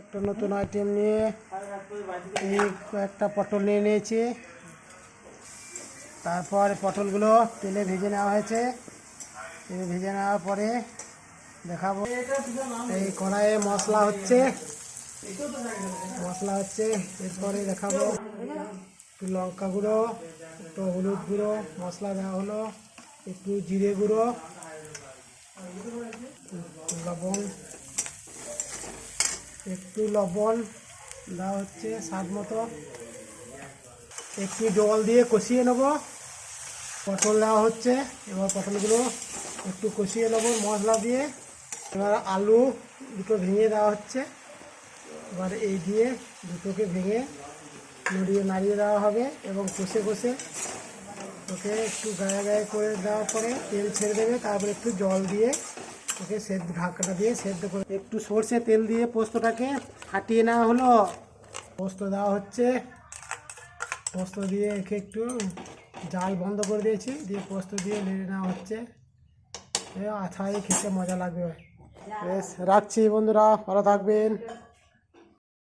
একটা নতুন আইটেম নিয়ে এই একটা পটল নিয়ে নিয়েছি। তারপর পটলগুলো তেলে ভেজে নেওয়া হয়েছে। তেলে ভেজে নেওয়ার পরে দেখাবো। এই কড়াইয়ে মশলা হচ্ছে এরপরে দেখাবো একটু লঙ্কা গুঁড়ো, একটু হলুদ গুঁড়ো, মশলা দেওয়া হলো, একটু জিরে গুঁড়ো, লবণ দেওয়া হচ্ছে স্বাদ মতো। একটু জল দিয়ে কষিয়ে নেব। পটল দেওয়া হচ্ছে, এবার পটলগুলো একটু কষিয়ে নেব মশলা দিয়ে। এবার আলু দুটো ভেঙে দেওয়া হচ্ছে। এবার এই দিয়ে দুটোকে ভেঙে নাড়িয়ে দেওয়া হবে এবং কষে ওকে একটু গায়ে করে দেওয়ার পরে তেল ছেড়ে দেবে। তারপরে একটু জল দিয়ে ওকে ঢাকাটা দিয়ে সেদ্ধ করে একটু সর্ষে তেল দিয়ে পোস্তটাকে ফাটিয়ে নেওয়া হলো। পোস্ত দেওয়া হচ্ছে। পোস্ত দিয়ে একে একটু জাল বন্ধ করে দিয়েছি, দিয়ে পোস্ত দিয়ে নেড়ে নেওয়া হচ্ছে। আছাই খেতে মজা লাগবে। বেশ, রাখছি বন্ধুরা, ভালো থাকবেন।